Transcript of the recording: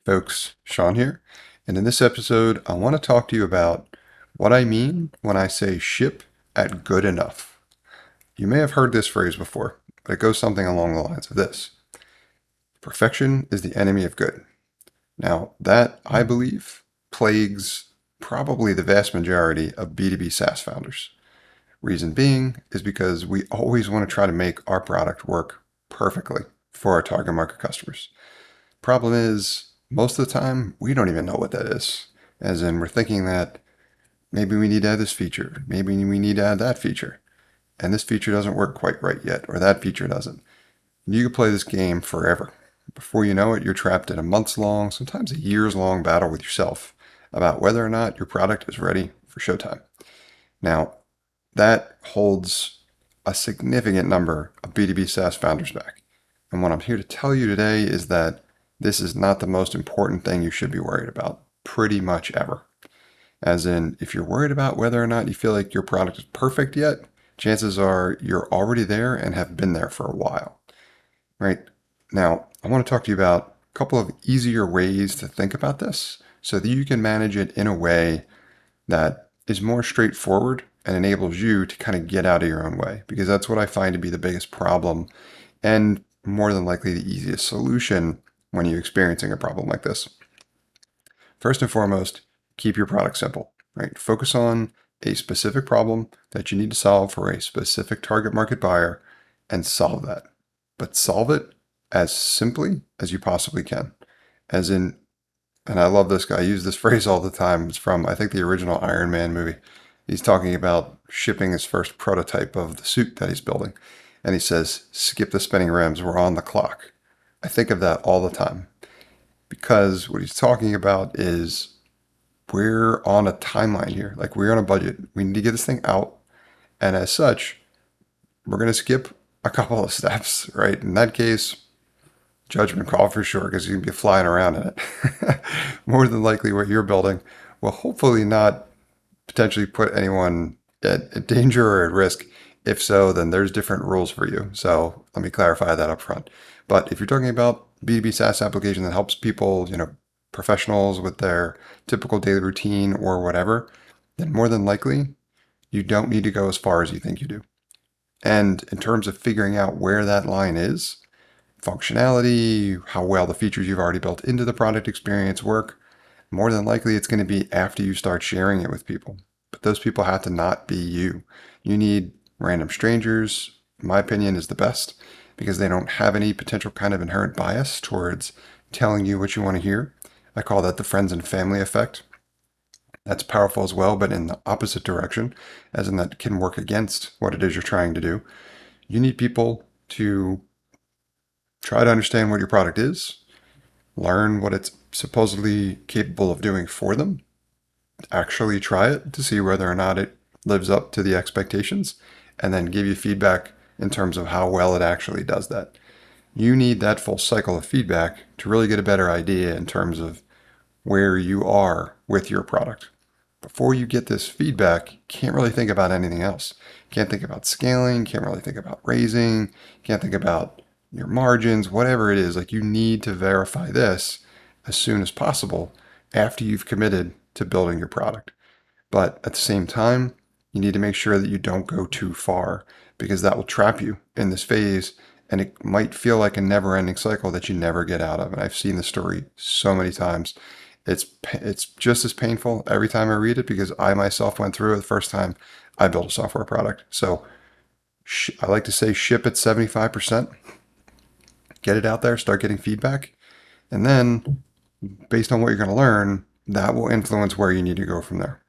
folks, Sean here, and in this episode, I want to talk to you about what I mean when I say ship at good enough. You may have heard this phrase before, but it goes something along the lines of this. Perfection is the enemy of good. Now, that, I believe, plagues probably the vast majority of B2B SaaS founders. Reason being is because we always want to try to make our product work perfectly for our target market customers. Problem is, most of the time, we don't even know what that is. As in, we're thinking that maybe we need to add this feature, maybe we need to add that feature, and this feature doesn't work quite right yet, or that feature doesn't. You could play this game forever. Before you know it, you're trapped in a months-long, sometimes a years-long battle with yourself about whether or not your product is ready for showtime. Now, that holds a significant number of B2B SaaS founders back. And what I'm here to tell you today is that this is not the most important thing you should be worried about, pretty much ever. As in, if you're worried about whether or not you feel like your product is perfect yet, chances are you're already there and have been there for a while. Right? Now, I want to talk to you about a couple of easier ways to think about this so that you can manage it in a way that is more straightforward and enables you to kind of get out of your own way, because that's what I find to be the biggest problem and more than likely the easiest solution when you're experiencing a problem like this. First and foremost, keep your product simple, right? Focus on a specific problem that you need to solve for a specific target market buyer and solve that. But solve it as simply as you possibly can. As in, and I love this guy, I use this phrase all the time. It's from, I think, the original Iron Man movie. He's talking about shipping his first prototype of the suit that he's building. And he says, skip the spinning rims, we're on the clock. I think of that all the time because what he's talking about is we're on a timeline here. Like, we're on a budget. We need to get this thing out. And as such, we're going to skip a couple of steps, right? In that case, judgment call for sure, because you can be flying around in it. More than likely what you're building will hopefully not potentially put anyone at danger or at risk. If so, then there's different rules for you. So let me clarify that up front. But if you're talking about B2B SaaS application that helps people, professionals with their typical daily routine or whatever, then more than likely you don't need to go as far as you think you do. And in terms of figuring out where that line is, functionality, how well the features you've already built into the product experience work, more than likely it's going to be after you start sharing it with people. But those people have to not be you. You need random strangers, in my opinion, is the best because they don't have any potential kind of inherent bias towards telling you what you want to hear. I call that the friends and family effect. That's powerful as well, but in the opposite direction, as in that can work against what it is you're trying to do. You need people to try to understand what your product is, learn what it's supposedly capable of doing for them, actually try it to see whether or not it lives up to the expectations, and then give you feedback in terms of how well it actually does that. You need that full cycle of feedback to really get a better idea in terms of where you are with your product. Before you get this feedback, you can't really think about anything else. Can't think about scaling, can't really think about raising, can't think about your margins, whatever it is. Like, you need to verify this as soon as possible after you've committed to building your product. But at the same time, you need to make sure that you don't go too far, because that will trap you in this phase and it might feel like a never-ending cycle that you never get out of. And I've seen the story so many times. It's just as painful every time I read it because I myself went through it the first time I built a software product. So I like to say ship at 75%, get it out there, start getting feedback, and then based on what you're going to learn, that will influence where you need to go from there.